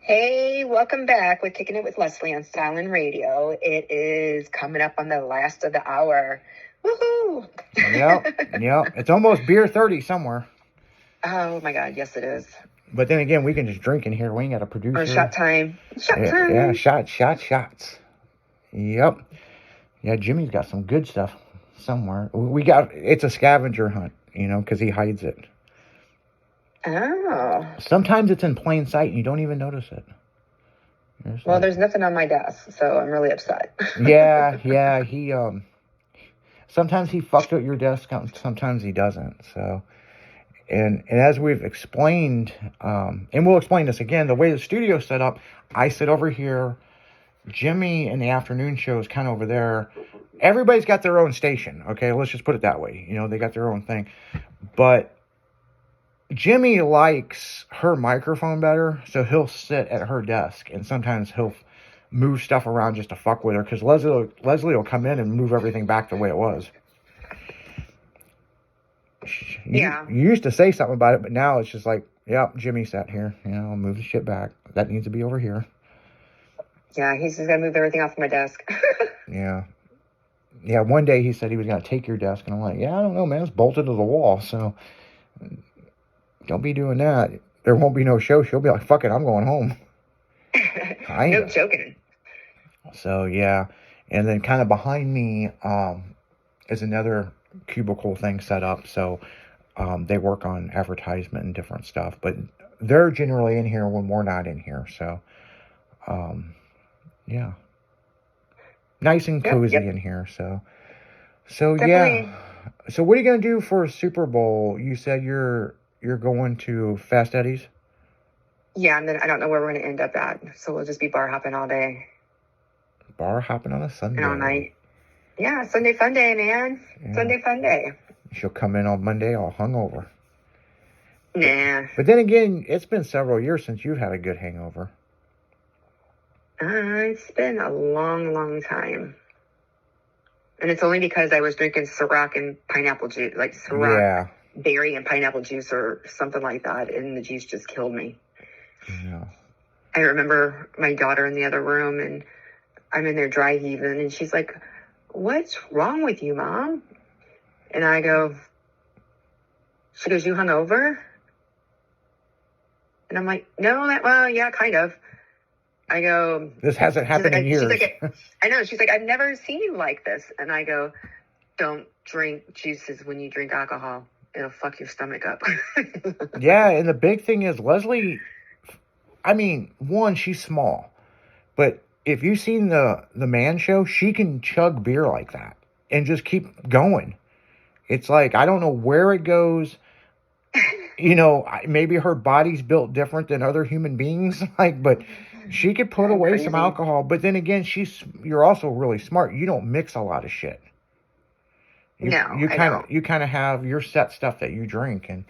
Hey, welcome back with Kicking It with Leslie on Styling Radio. It is coming up on the last of the hour. Woohoo! Yep. It's almost beer 30 somewhere. Oh my God, yes it is. But then again, we can just drink in here. We ain't got a producer. Or shot time. Yeah, shots. Yep. Yeah, Jimmy's got some good stuff somewhere. It's a scavenger hunt, because he hides it. Oh. Sometimes it's in plain sight and you don't even notice it. There's nothing on my desk, so I'm really upset. Yeah, he, sometimes he fucked up your desk, sometimes he doesn't, so... And as we've explained, and we'll explain this again, the way the studio's set up, I sit over here, Jimmy in the afternoon show is kind of over there. Everybody's got their own station, okay? Let's just put it that way. They got their own thing. But Jimmy likes her microphone better, so he'll sit at her desk, and sometimes he'll move stuff around just to fuck with her, because Leslie will come in and move everything back the way it was. You used to say something about it, but now it's just like, yep, Jimmy sat here. I'll move the shit back. That needs to be over here. Yeah, he's just going to move everything off my desk. Yeah, one day he said he was going to take your desk, and I'm like, yeah, I don't know, man. It's bolted to the wall, so don't be doing that. There won't be no show. She'll be like, fuck it, I'm going home. No joking. So, yeah. And then kind of behind me is another cubicle thing set up, so they work on advertisement and different stuff, but they're generally in here when we're not in here, so yeah, nice and cozy in here. So definitely. Yeah. So what are you gonna do for Super Bowl? You said you're going to Fast Eddie's. Yeah, and then I don't know where we're gonna end up at, so we'll just be bar hopping all day. Bar hopping on a Sunday. And all night. Yeah, Sunday fun day, man. Yeah. Sunday fun day. She'll come in on Monday all hungover. Nah. But then again, it's been several years since you've had a good hangover. It's been a long, long time. And it's only because I was drinking Ciroc and pineapple juice, like Ciroc berry and pineapple juice or something like that, and the juice just killed me. Yeah. I remember my daughter in the other room, and I'm in there dry heaving, and she's like, "What's wrong with you, Mom?" And I go, she goes, "You hungover?" And I'm like, "No, well, yeah, kind of." I go, "This hasn't happened in years." She's like, I know. She's like, "I've never seen you like this." And I go, "Don't drink juices when you drink alcohol. It'll fuck your stomach up." Yeah, and the big thing is Leslie, I mean, one, she's small, but if you've seen the Man Show, she can chug beer like that and just keep going. It's like, I don't know where it goes. Maybe her body's built different than other human beings, but she could put away some alcohol. But then again, you're also really smart. You don't mix a lot of shit. You kind of have your set stuff that you drink, and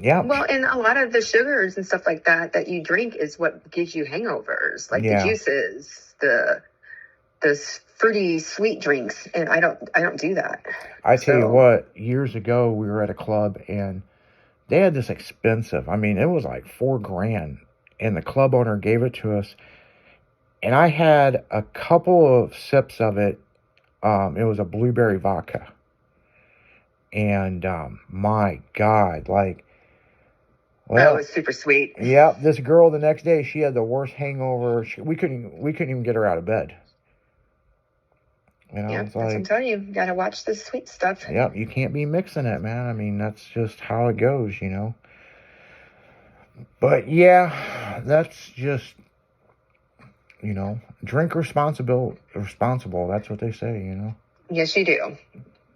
yeah. Well, and a lot of the sugars and stuff like that you drink is what gives you hangovers, like the juices, the fruity sweet drinks, and I don't do that. I tell you what, years ago we were at a club and they had this expensive, it was like $4,000, and the club owner gave it to us, and I had a couple of sips of it. It was a blueberry vodka, and my God, it was super sweet. Yeah, this girl the next day, she had the worst hangover. We couldn't even get her out of bed. That's what I'm telling you. You gotta watch the sweet stuff. Yep, you can't be mixing it, man. That's just how it goes, But yeah, that's just, drink responsible. That's what they say, Yes, you do.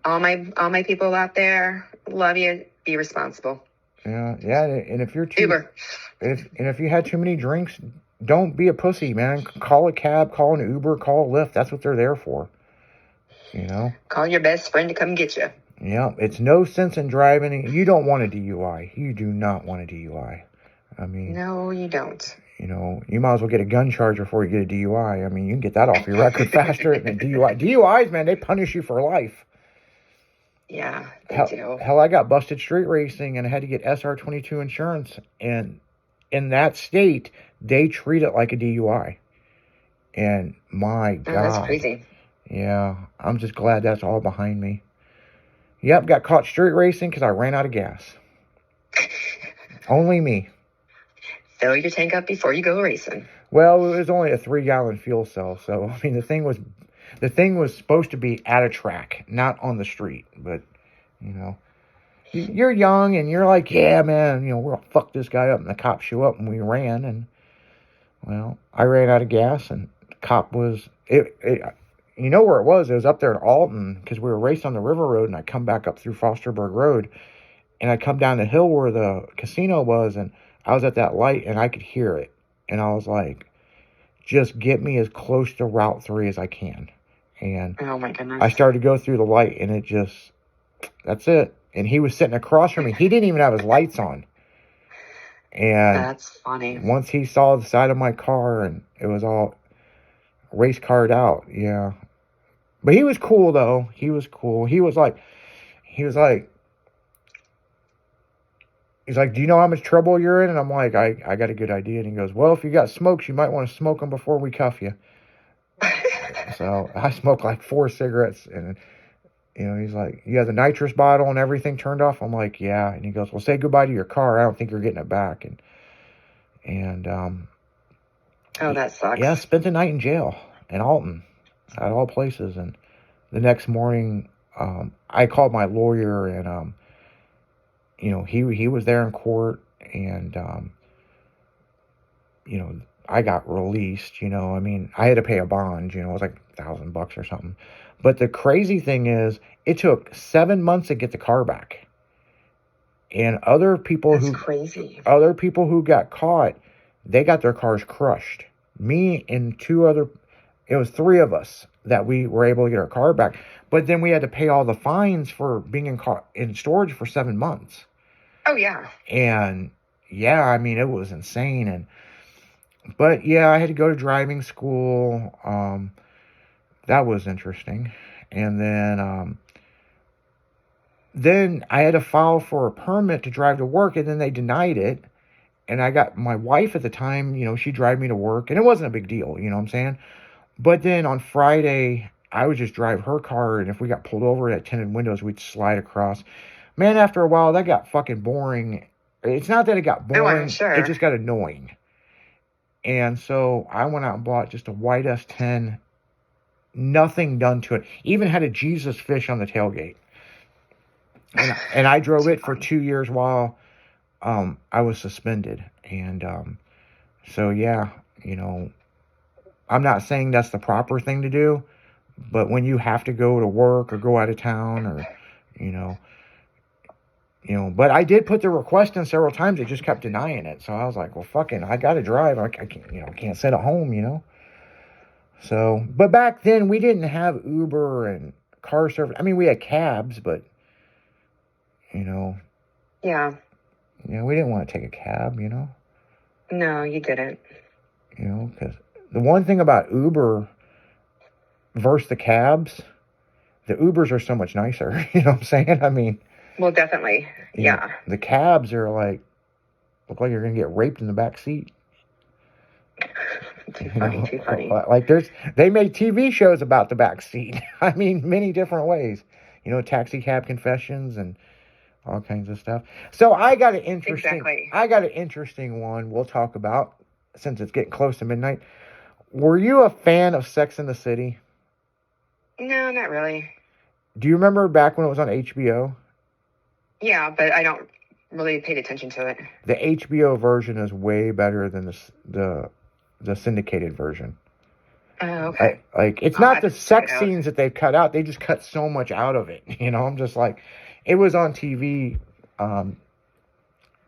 All my people out there, love you. Be responsible. Yeah, and if you're Uber. if you had too many drinks, don't be a pussy, man. Call a cab, call an Uber, call a Lyft. That's what they're there for. Call your best friend to come get you. Yeah, it's no sense in driving. You don't want a DUI. You do not want a DUI. No, you don't. You might as well get a gun charge before you get a DUI. You can get that off your record faster than a DUI. DUIs, man, they punish you for life. Yeah, they do. Hell, I got busted street racing and I had to get SR22 insurance, and in that state, they treat it like a DUI. And my Oh, that's God. crazy. Yeah, I'm just glad that's all behind me. Yep, got caught street racing because I ran out of gas. Only me. Fill your tank up before you go racing. Well, it was only a 3-gallon fuel cell, so I mean the thing was supposed to be at a track, not on the street. But you're young and you're like, yeah, man, we're gonna fuck this guy up, and the cops show up and we ran, and well, I ran out of gas, and the cop was it. You know where it was? It was up there in Alton because we were racing on the River Road, and I come back up through Fosterburg Road, and I come down the hill where the casino was, and I was at that light, and I could hear it, and I was like, just get me as close to Route 3 as I can. And Oh my goodness. I started to go through the light, and that's it. And he was sitting across from me. He didn't even have his lights on. And That's funny. once he saw the side of my car, and it was all race card out, yeah. But he was cool, though. He was cool. He's like, do you know how much trouble you're in? And I'm like, I got a good idea. And he goes, well, if you got smokes, you might want to smoke them before we cuff you. So I smoked like 4 cigarettes, and he's like, you have the nitrous bottle and everything turned off? I'm like, yeah. And he goes, well, say goodbye to your car. I don't think you're getting it back. And Oh, that sucks. yeah, spent the night in jail in Alton, at all places. And the next morning, I called my lawyer, and he was there in court, and I got released. I mean, I had to pay a bond. It was like $1,000 or something. But the crazy thing is, it took 7 months to get the car back. And other people That's crazy. Other people who got caught, they got their cars crushed. Me and it was 3 of us that we were able to get our car back. But then we had to pay all the fines for being in storage for 7 months. Oh, yeah. And yeah, I mean, it was insane. But yeah, I had to go to driving school. That was interesting. And then I had to file for a permit to drive to work, and then they denied it. And I got my wife at the time, she'd drive me to work, and it wasn't a big deal, you know what I'm saying? But then on Friday, I would just drive her car, and if we got pulled over at tinted windows, we'd slide across. Man, after a while, that got fucking boring. It's not that it got boring. Oh, I'm sure. It just got annoying. And so I went out and bought just a white S10. Nothing done to it. Even had a Jesus fish on the tailgate. And I drove it for 2 years while I was suspended. And so, yeah, I'm not saying that's the proper thing to do. But when you have to go to work or go out of town or, but I did put the request in several times. It just kept denying it. So I was like, well, fucking, I got to drive. I can't sit at home, So, but back then we didn't have Uber and car service. I mean, we had cabs, but, Yeah. we didn't want to take a cab, No, you didn't. Because the one thing about Uber versus the cabs, the Ubers are so much nicer. You know what I'm saying? I mean, Well, definitely. Yeah. The cabs are look like you're going to get raped in the back seat. Too funny. Like they made TV shows about the back seat. I mean, many different ways. Taxi cab confessions and all kinds of stuff. So I got an interesting one we'll talk about since it's getting close to midnight. Were you a fan of Sex and the City? No, not really. Do you remember back when it was on HBO? Yeah, but I don't really pay attention to it. The HBO version is way better than the syndicated version. Oh, okay. It's not the sex scenes that they've cut out. They just cut so much out of it. I'm just like, it was on TV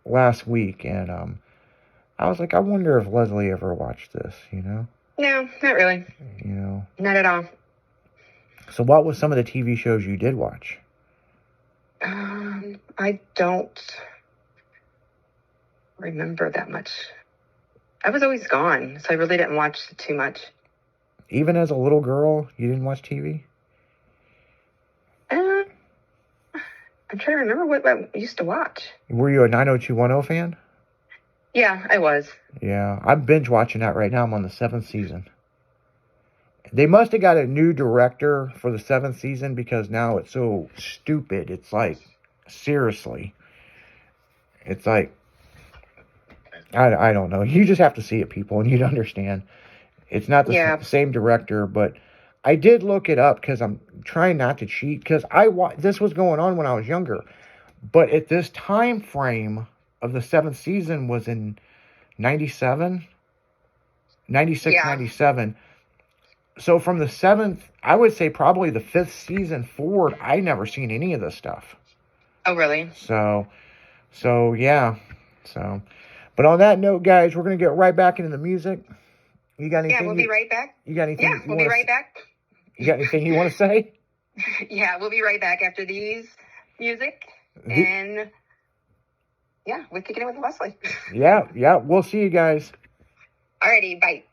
last week, and I was like, I wonder if Leslie ever watched this, No, not really. Not at all. So what was some of the TV shows you did watch? I don't remember that much. I was always gone, so I really didn't watch too much. Even as a little girl, you didn't watch TV? I'm trying to remember what I used to watch. Were you a 90210 fan? Yeah, I was. Yeah, I'm binge watching that right now. I'm on the 7th season. They must have got a new director for the 7th season because now it's so stupid. It's like, seriously. It's like, I don't know. You just have to see it, people, and you'd understand. It's not the Yeah. same director, but I did look it up because I'm trying not to cheat because this was going on when I was younger. But at this time frame of the 7th season was in 97, 96, Yeah. 97. So from the 7th, I would say probably the 5th season forward, I never seen any of this stuff. Oh, really? So yeah. So, but on that note, guys, we're gonna get right back into the music. You got anything? Yeah, we'll be right back. You got anything? Yeah, we'll be right back. You got anything you want to say? Yeah, we'll be right back after these music. And yeah, we're kicking it with Wesley. Yeah. We'll see you guys. Alrighty, bye.